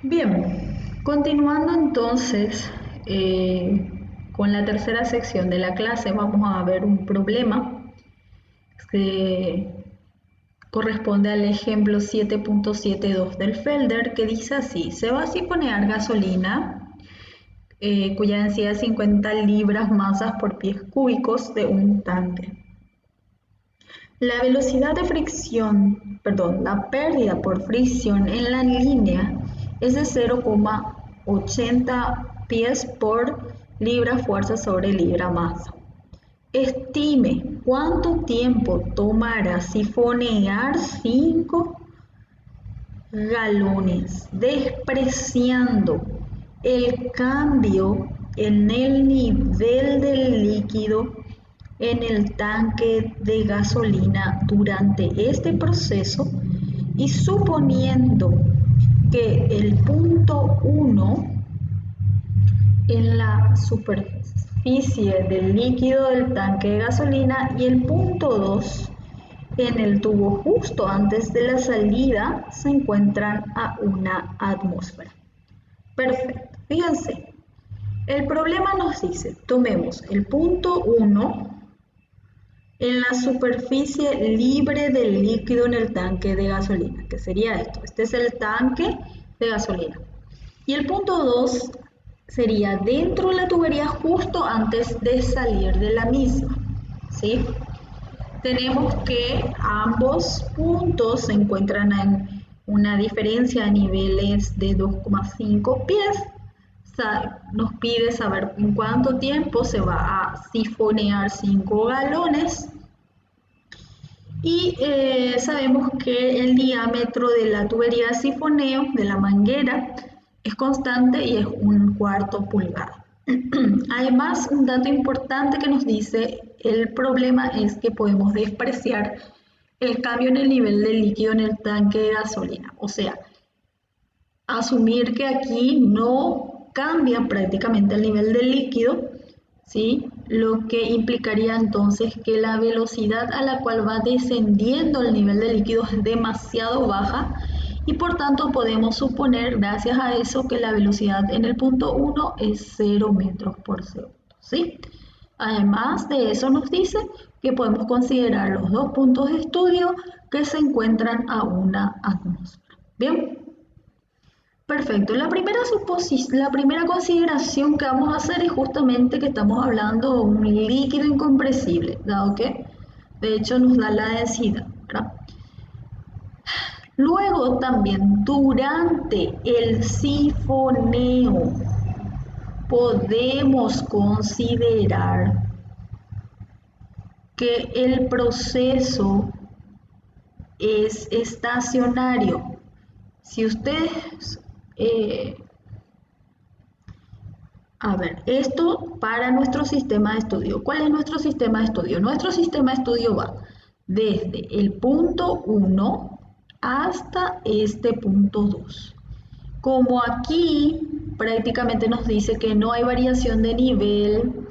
Bien, continuando entonces con la tercera sección de la clase, vamos a ver un problema que corresponde al ejemplo 7.72 del Felder, que dice así: se va a sifonear gasolina cuya densidad es 50 libras masas por pies cúbicos de un tanque. La velocidad de fricción, perdón, la pérdida por fricción en la línea es de 0,80 pies por libra fuerza sobre libra masa. Estime cuánto tiempo tomará sifonear 5 galones, despreciando el cambio en el nivel del líquido en el tanque de gasolina durante este proceso y suponiendo que el punto 1 en la superficie del líquido del tanque de gasolina y el punto 2 en el tubo justo antes de la salida se encuentran a una atmósfera. Perfecto, fíjense, el problema nos dice, tomemos el punto 1 en la superficie libre del líquido en el tanque de gasolina, que sería esto. Este es el tanque de gasolina. Y el punto 2 sería dentro de la tubería justo antes de salir de la misma, ¿sí? Tenemos que ambos puntos se encuentran en una diferencia de niveles de 2,5 pies. Nos pide saber en cuánto tiempo se va a sifonear 5 galones y sabemos que el diámetro de la tubería de sifoneo de la manguera es constante y es 1/4 pulgada. Además, un dato importante que nos dice el problema es que podemos despreciar el cambio en el nivel del líquido en el tanque de gasolina, o sea, asumir que aquí no cambia prácticamente el nivel del líquido, ¿sí? Lo que implicaría entonces que la velocidad a la cual va descendiendo el nivel del líquido es demasiado baja y por tanto podemos suponer, gracias a eso, que la velocidad en el punto 1 es 0 metros por segundo, ¿sí? Además de eso nos dice que podemos considerar los dos puntos de estudio que se encuentran a una atmósfera. ¿Bien? Perfecto. La primera consideración que vamos a hacer es justamente que estamos hablando de un líquido incompresible, dado que de hecho nos da la densidad, ¿verdad? Luego también durante el sifoneo podemos considerar que el proceso es estacionario. Si ustedes esto para nuestro sistema de estudio. ¿Cuál es nuestro sistema de estudio? Nuestro sistema de estudio va desde el punto 1 hasta este punto 2. Como aquí prácticamente nos dice que no hay variación de nivel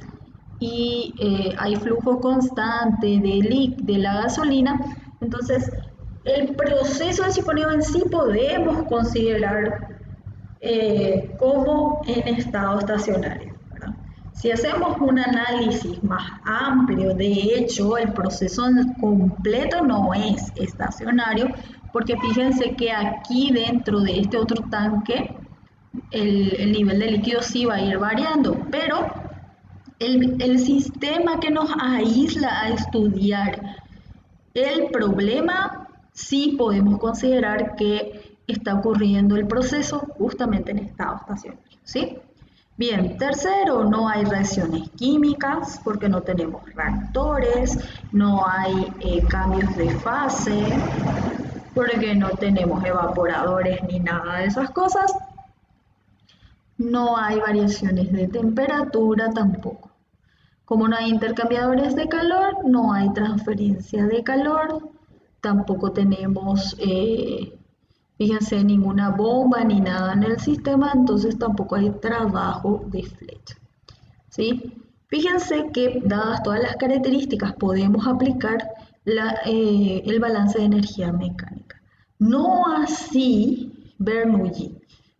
y hay flujo constante de la gasolina, entonces el proceso de sifoneo en sí podemos considerar como en estado estacionario, ¿verdad? Si hacemos un análisis más amplio, de hecho el proceso completo no es estacionario, porque fíjense que aquí dentro de este otro tanque el nivel de líquido sí va a ir variando, pero el sistema que nos aísla a estudiar el problema, sí podemos considerar que está ocurriendo el proceso justamente en estado estacionario, ¿sí? Bien, tercero, no hay reacciones químicas porque no tenemos reactores, no hay cambios de fase, porque no tenemos evaporadores ni nada de esas cosas. No hay variaciones de temperatura tampoco. Como no hay intercambiadores de calor, no hay transferencia de calor, tampoco tenemos, fíjense, ninguna bomba ni nada en el sistema, entonces tampoco hay trabajo de flecha, ¿sí? Fíjense que dadas todas las características podemos aplicar el balance de energía mecánica. No así Bernoulli.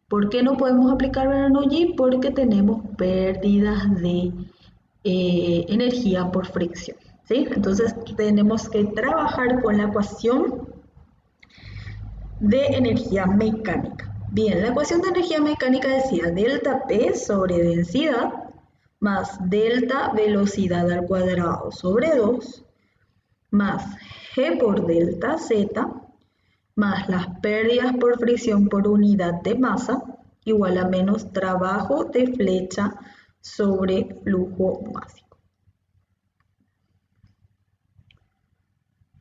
¿Por qué no podemos aplicar Bernoulli? Porque tenemos pérdidas de energía por fricción, ¿sí? Entonces tenemos que trabajar con la ecuación de energía mecánica. Bien, la ecuación de energía mecánica decía delta P sobre densidad más delta velocidad al cuadrado sobre 2 más G por delta Z más las pérdidas por fricción por unidad de masa igual a menos trabajo de flecha sobre flujo básico.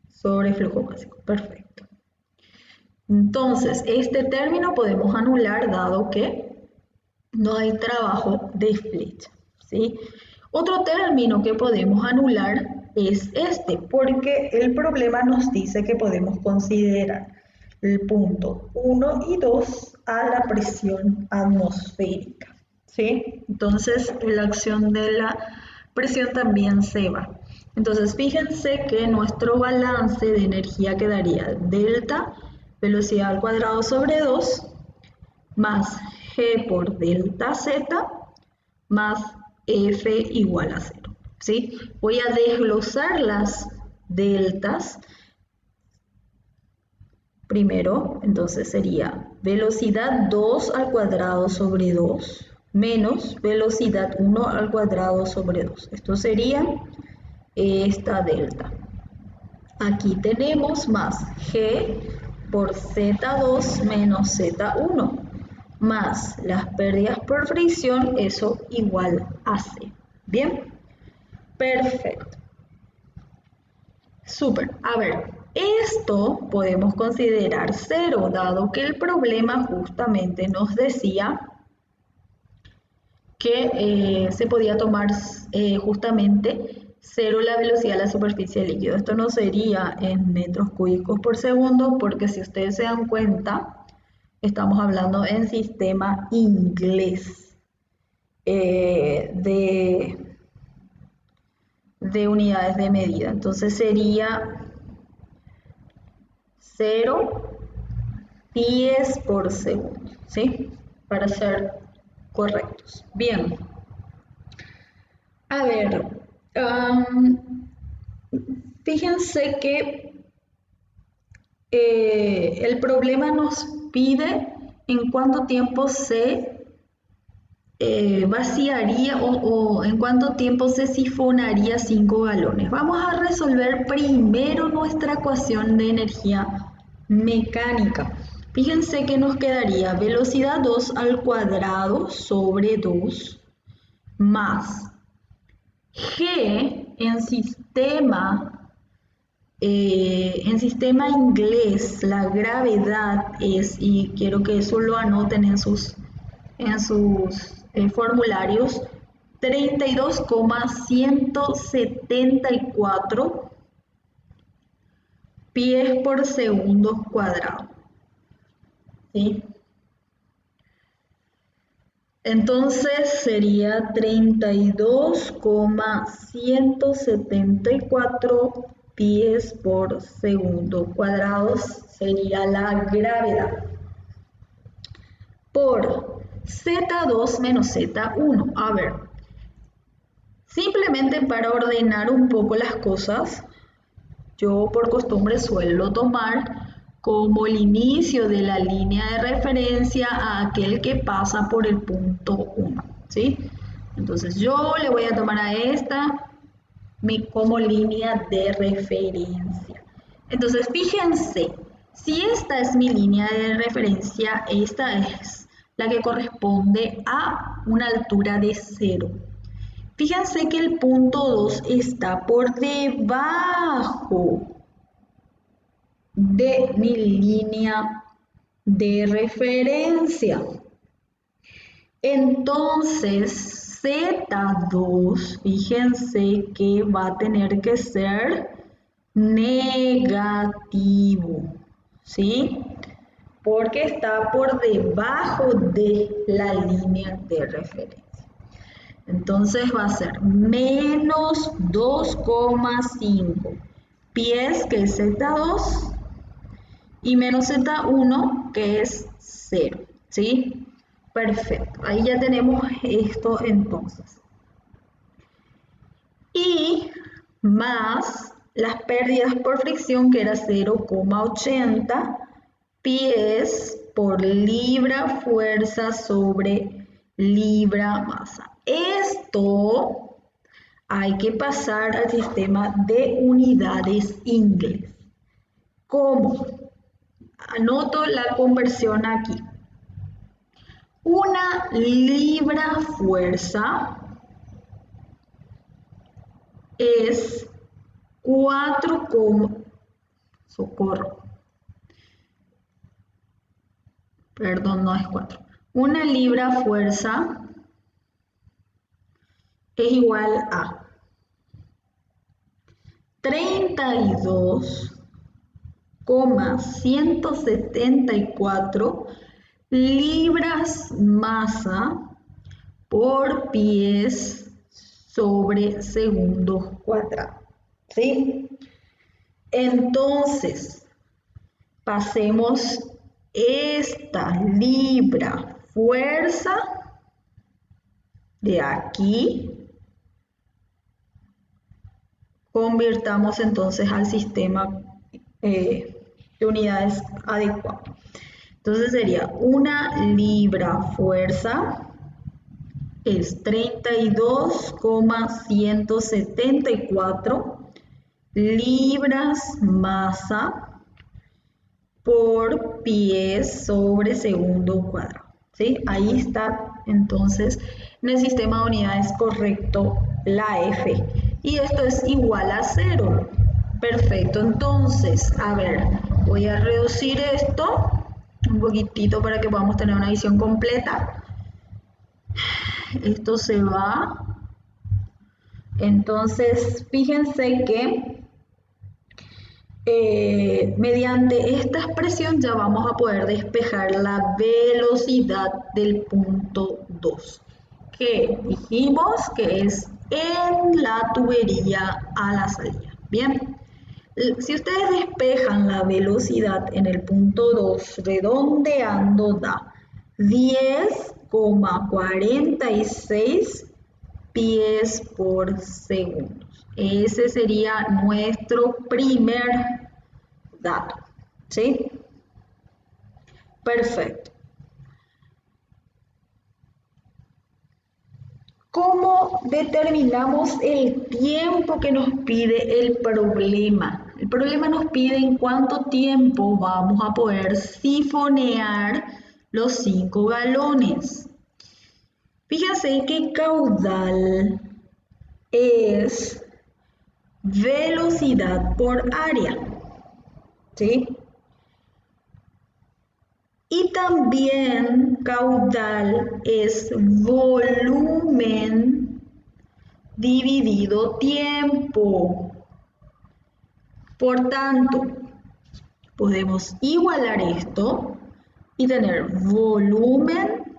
Sobre flujo básico, perfecto. Entonces, este término podemos anular dado que no hay trabajo de flecha, ¿sí? Otro término que podemos anular es este, porque el problema nos dice que podemos considerar el punto 1 y 2 a la presión atmosférica, ¿sí? Entonces, la acción de la presión también se va. Entonces, fíjense que nuestro balance de energía quedaría delta velocidad al cuadrado sobre 2 más G por delta Z más F igual a 0, ¿sí? Voy a desglosar las deltas. Primero, entonces sería velocidad 2 al cuadrado sobre 2 menos velocidad 1 al cuadrado sobre 2. Esto sería esta delta. Aquí tenemos más G por Z2 menos Z1 más las pérdidas por fricción, eso igual a C. ¿Bien? Perfecto. Súper. A ver, esto podemos considerar 0, dado que el problema justamente nos decía que se podía tomar justamente 0 la velocidad de la superficie del líquido. Esto no sería en metros cúbicos por segundo, porque si ustedes se dan cuenta, estamos hablando en sistema inglés de unidades de medida. Entonces sería 0 pies por segundo, ¿sí? Para ser correctos. Bien. A ver, fíjense que el problema nos pide en cuánto tiempo se vaciaría o en cuánto tiempo se sifonaría 5 galones. Vamos a resolver primero nuestra ecuación de energía mecánica. Fíjense que nos quedaría velocidad 2 al cuadrado sobre 2 más G en sistema inglés, la gravedad es, y quiero que eso lo anoten en sus formularios, 32,174 pies por segundo cuadrado. ¿Sí? Entonces sería 32,174 pies por segundo cuadrado sería la gravedad. Por Z2 menos Z1. A ver, simplemente para ordenar un poco las cosas, yo por costumbre suelo tomar como el inicio de la línea de referencia a aquel que pasa por el punto 1, ¿sí? Entonces yo le voy a tomar a esta como línea de referencia. Entonces fíjense, si esta es mi línea de referencia, esta es la que corresponde a una altura de 0. Fíjense que el punto 2 está por debajo de mi línea de referencia. Entonces, Z2, fíjense que va a tener que ser negativo, ¿sí? Porque está por debajo de la línea de referencia. Entonces va a ser menos 2,5 pies, que es Z2, y menos Z1, que es 0, ¿sí? Perfecto, ahí ya tenemos esto entonces. Y más las pérdidas por fricción, que era 0,80 pies por libra fuerza sobre libra masa. Esto hay que pasar al sistema de unidades inglés. ¿Cómo? Anoto la conversión aquí. Una libra fuerza es 4, socorro, perdón, no es 4. Una libra fuerza es igual a 32,174 libras masa por pies sobre segundos cuadrados. ¿Sí? Entonces, pasemos esta libra fuerza de aquí, convirtamos entonces al sistema de unidades adecuado. Entonces sería una libra fuerza es 32,174 libras masa por pies sobre segundo cuadrado. ¿Sí? Ahí está entonces en el sistema de unidades correcto la F. Y esto es igual a 0. Perfecto, entonces, a ver, voy a reducir esto un poquitito para que podamos tener una visión completa. Esto se va. Entonces, fíjense que mediante esta expresión ya vamos a poder despejar la velocidad del punto 2, que dijimos que es en la tubería a la salida. Bien, si ustedes despejan la velocidad en el punto 2, redondeando da 10,46 pies por segundo. Ese sería nuestro primer dato, ¿sí? Perfecto. ¿Cómo determinamos el tiempo que nos pide el problema? El problema nos pide en cuánto tiempo vamos a poder sifonear los 5 galones. Fíjense que caudal es velocidad por área, ¿sí? Y también caudal es volumen dividido tiempo. Por tanto, podemos igualar esto y tener volumen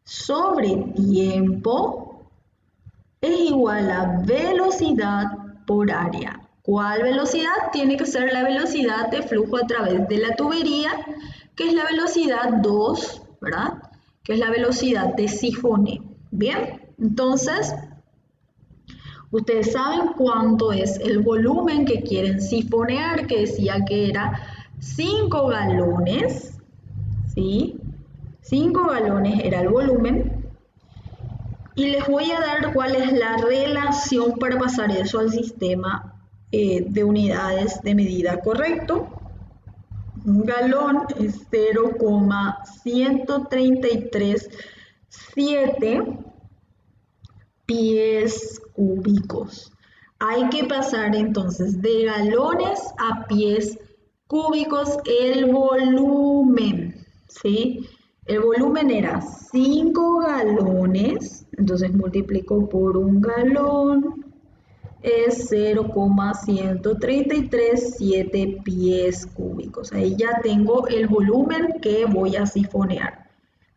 sobre tiempo es igual a velocidad por área. ¿Cuál velocidad? Tiene que ser la velocidad de flujo a través de la tubería, que es la velocidad 2, ¿verdad? Que es la velocidad de sifoneo. Bien, entonces, ustedes saben cuánto es el volumen que quieren sifonear, que decía que era 5 galones, ¿sí? 5 galones era el volumen. Y les voy a dar cuál es la relación para pasar eso al sistema de unidades de medida correcto. Un galón es 0,1337 pies cúbicos. Hay que pasar entonces de galones a pies cúbicos el volumen, ¿sí? El volumen era 5 galones, entonces multiplico por un galón, es 0,1337 pies cúbicos. Ahí ya tengo el volumen que voy a sifonear.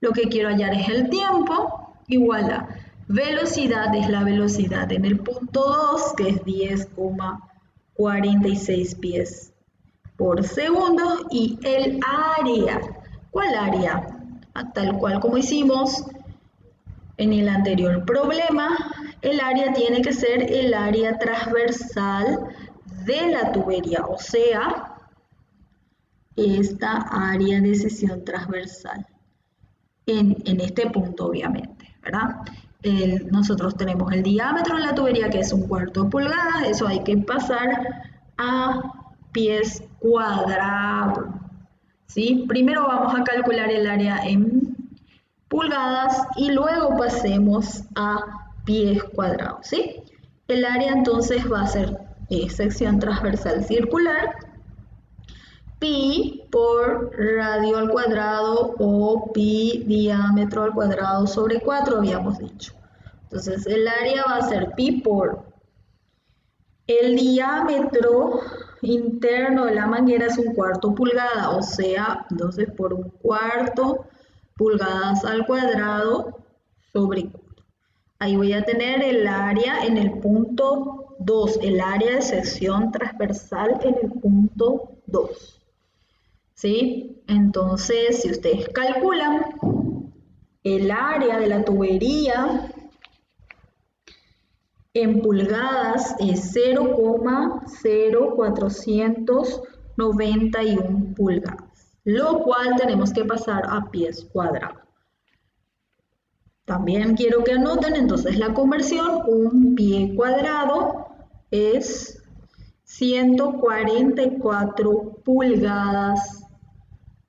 Lo que quiero hallar es el tiempo, igual a velocidad, es la velocidad en el punto 2, que es 10,46 pies por segundo, y el área. ¿Cuál área? tal cual como hicimos en el anterior problema, el área tiene que ser el área transversal de la tubería, o sea, esta área de sección transversal, en este punto obviamente, ¿verdad? Nosotros tenemos el diámetro de la tubería que es 1/4 pulgada, eso hay que pasar a pies cuadrados, ¿sí? Primero vamos a calcular el área en pulgadas y luego pasemos a pies cuadrados, ¿sí? El área entonces va a ser sección transversal circular, pi por radio al cuadrado o pi diámetro al cuadrado sobre 4 habíamos dicho. Entonces el área va a ser pi por el diámetro interno de la manguera es 1/4 pulgada, o sea, entonces por 1/4 pulgadas al cuadrado sobre 4. Ahí voy a tener el área en el punto 2, el área de sección transversal en el punto 2. ¿Sí? Entonces, si ustedes calculan el área de la tubería en pulgadas es 0,0491 pulgadas, lo cual tenemos que pasar a pies cuadrados. También quiero que anoten entonces la conversión, un pie cuadrado es 144 pulgadas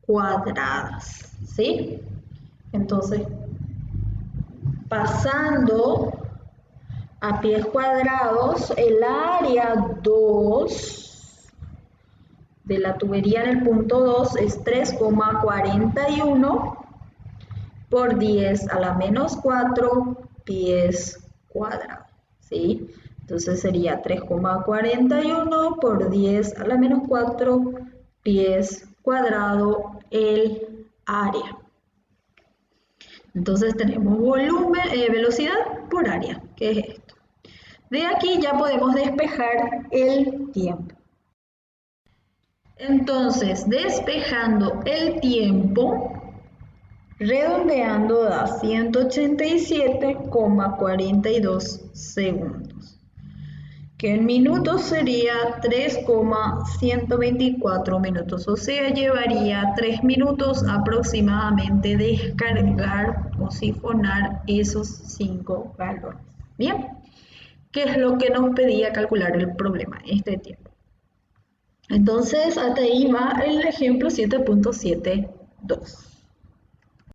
cuadradas, ¿sí? Entonces, pasando a pies cuadrados, el área 2 de la tubería en el punto 2 es 3,41 por 10 a la menos 4 pies cuadrados, ¿sí? Entonces sería 3,41 por 10 a la menos 4 pies cuadrados el área. Entonces tenemos volumen, velocidad por área, que es esto. De aquí ya podemos despejar el tiempo. Entonces, despejando el tiempo, redondeando da 187,42 segundos, que en minutos sería 3,124 minutos, o sea, llevaría 3 minutos aproximadamente descargar o sifonar esos 5 galones. Bien, ¿qué es lo que nos pedía calcular el problema? Este tiempo. Entonces, hasta ahí va el ejemplo 7.72.